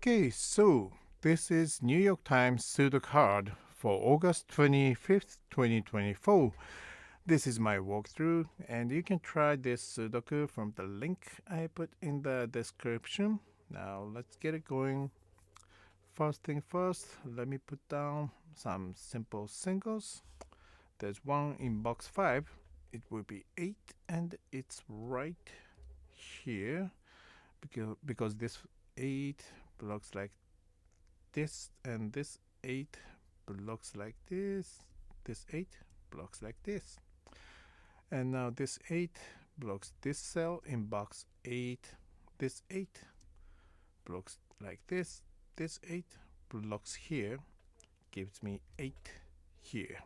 Okay, so this is New York Times Sudoku card for August 25th, 2024. This is my walkthrough, and you can try this Sudoku from the link I put in the description. Now let's get it going. First thing first, let me put down some simple singles. There's one in box 5. It will be 8, and it's right here because this 8 blocks like this, and this 8 blocks like this 8 blocks like this, and now this 8 blocks this cell in box 8, this 8 blocks like this 8 blocks here, gives me 8 here.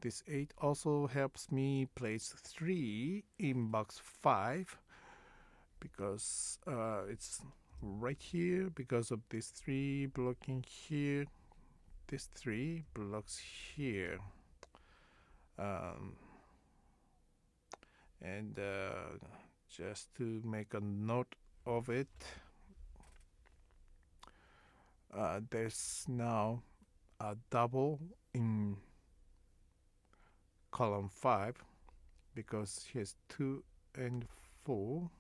This 8 also helps me place 3 in box 5 because it's right here because of this 3 blocking here. This 3 blocks here, and just to make a note of it, there's now a double in column 5 because here's 2 and 4,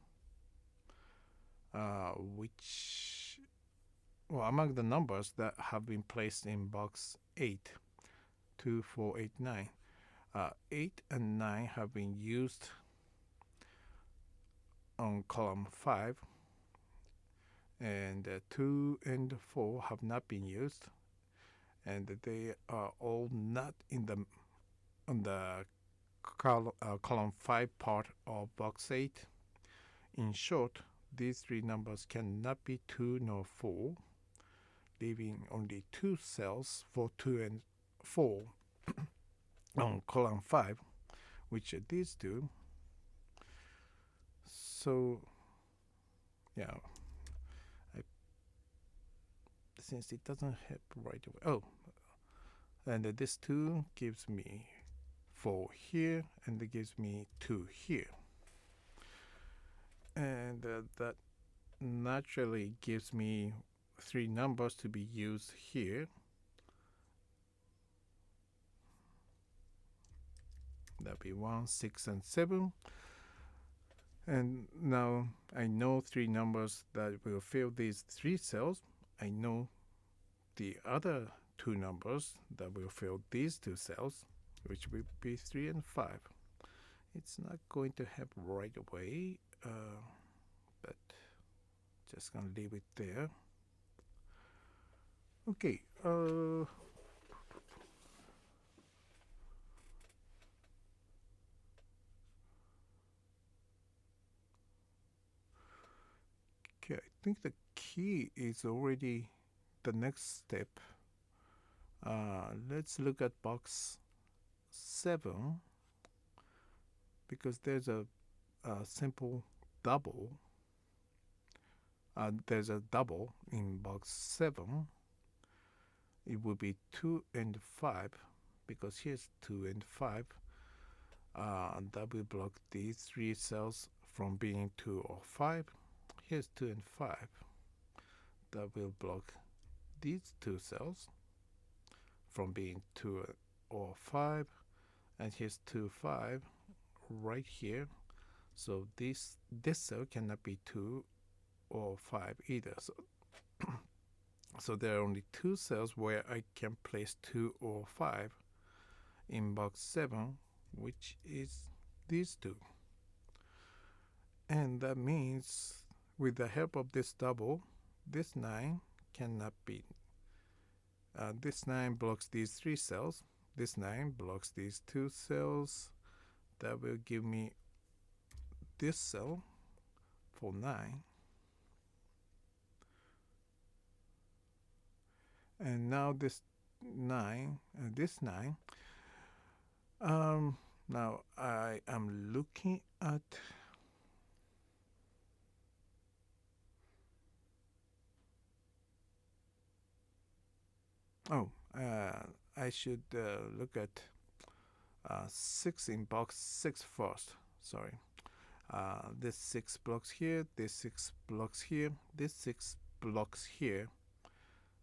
which, well, among the numbers that have been placed in box 8, 2, 4, 8, 9, 8 and 9 have been used on column 5, and 2 and 4 have not been used, and they are all not in the on the column 5 part of box 8. In short, these 3 numbers cannot be 2 nor 4, leaving only 2 cells for 2 and 4 on column 5, which are these 2. So yeah, since it doesn't help right away, and this 2 gives me 4 here, and it gives me 2 here, and that naturally gives me 3 numbers to be used here. That'll be 1, 6, and 7. And now I know 3 numbers that will fill these 3 cells. I know the other 2 numbers that will fill these 2 cells, which will be 3 and 5. It's not going to happen right away, but just gonna leave it there. Okay, I think the key is already the next step. Let's look at box 7 because there's a simple double. There's a double in box 7. It will be 2 and 5 because here's 2 and 5. That will block these 3 cells from being 2 or 5. Here's 2 and 5. That will block these 2 cells from being 2 or 5. And here's 2, 5 right here. So this cell cannot be 2 or 5 either. So there are only 2 cells where I can place 2 or 5 in box 7, which is these 2. And that means with the help of this double, this 9 cannot be. This 9 blocks these 3 cells. This 9 blocks these 2 cells. That will give me this cell for 9. And now this 9, now I am looking at I should look at 6 in box 6 first. Sorry. This 6 blocks here, this 6 blocks here, this 6 blocks here,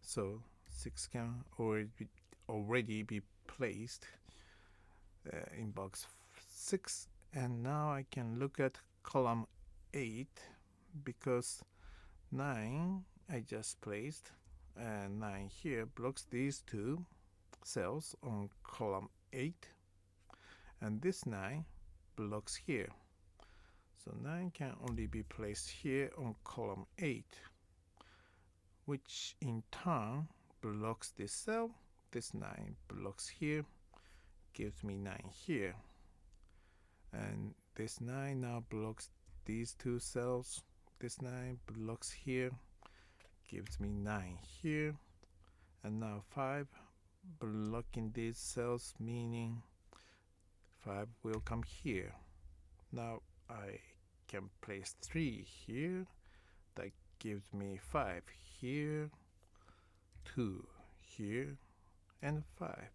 so 6 can already be placed in box 6. And now I can look at column 8 because 9 I just placed, and 9 here blocks these two cells on column 8, and this 9 blocks here. So 9 can only be placed here on column 8, which in turn blocks this cell. This 9 blocks here, gives me 9 here. And this 9 now blocks these two cells. This 9 blocks here, gives me 9 here. And now 5 blocking these cells, meaning 5 will come here. Now I can place 3 here. That gives me 5 here, 2 here, and 5.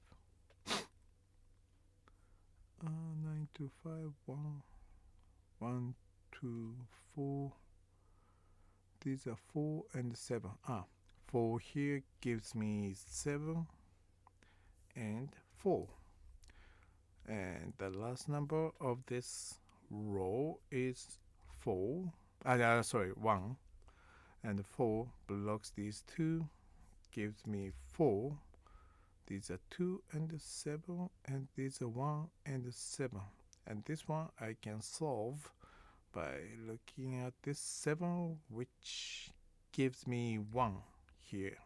9 to 5, 1, 2, 4. These are 4 and 7. 4 here gives me 7 and 4. And the last number of this row is 4. 1. And 4 blocks these two, gives me 4. These are 2 and 7, and these are 1 and 7. And this one I can solve by looking at this 7, which gives me 1 here.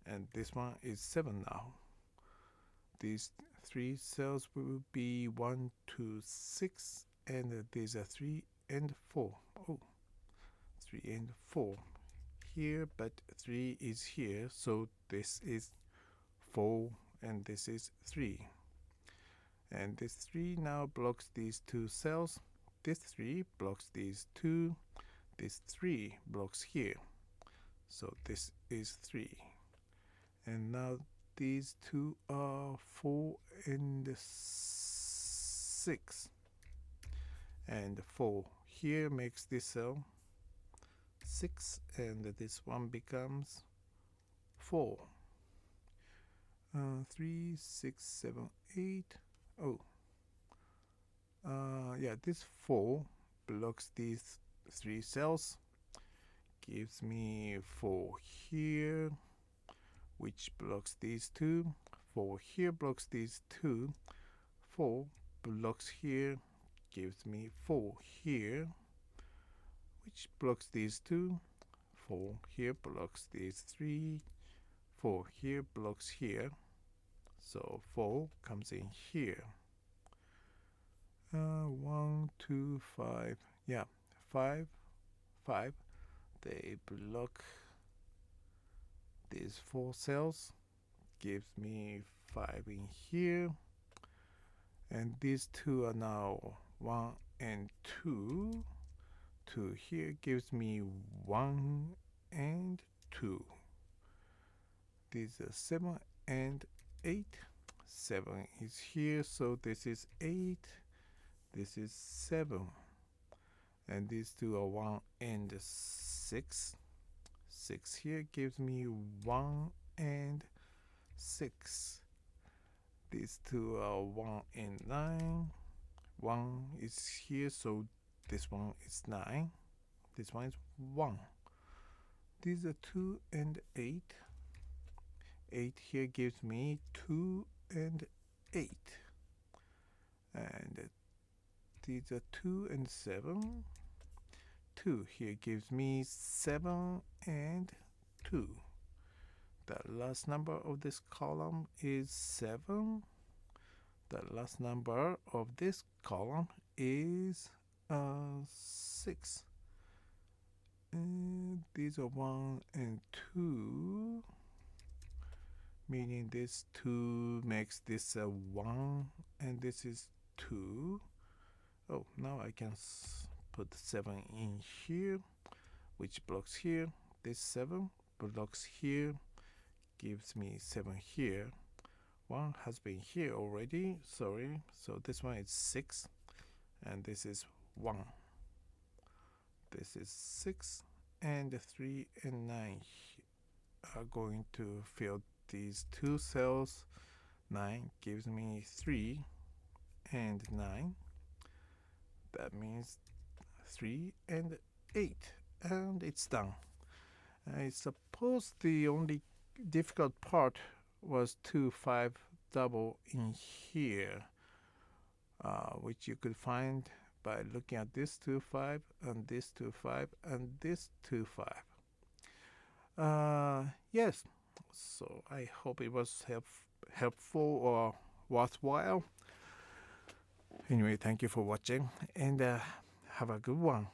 And this one is 7 now. These 3 cells will be 1, 2, 6, and these are 3 and 4. 3 and 4 here, but 3 is here, so this is 4 and this is 3. And this 3 now blocks these two cells. This 3 blocks these two. This 3 blocks here. So this is 3. And now these two are 4 and 6. And 4 here makes this cell 6, and this one becomes 4. 3, 6, 7, 8. This 4 blocks these 3 cells, gives me 4 here, which blocks these two. 4 here blocks these two. 4 blocks here, gives me 4 here, which blocks these two. 4 here blocks these 3. 4 here blocks here. So 4 comes in here. 1, 2, 5. 5. They block these 4 cells. Gives me 5 in here. And these two are now 1 and 2. 2 here gives me 1 and 2. These are 7 and 8. 7 is here, so this is 8. This is 7. And these two are 1 and 6. 6 here gives me 1 and 6. These two are 1 and 9. 1 is here, so this one is 9. This one is 1. These are 2 and 8. 8 here gives me 2 and 8. And these are 2 and 7. 2 here gives me 7 and 2. The last number of this column is 7. The last number of this column is 6. And these are 1 and 2, meaning this 2 makes this a 1, and this is 2. Now I can put 7 in here, which blocks here. This 7 blocks here, gives me 7 here. 1 has been here already, sorry. So this one is 6, and this is 1. This is 6, and 3 and 9 are going to fill these two cells. 9 gives me 3 and 9. That means 3 and 8. And it's done. I suppose the only difficult part was 2 5 double in here, which you could find by looking at this 2 5 and this 2 5 and this 2 5. Yes, so I hope it was helpful or worthwhile. Anyway, thank you for watching and have a good one.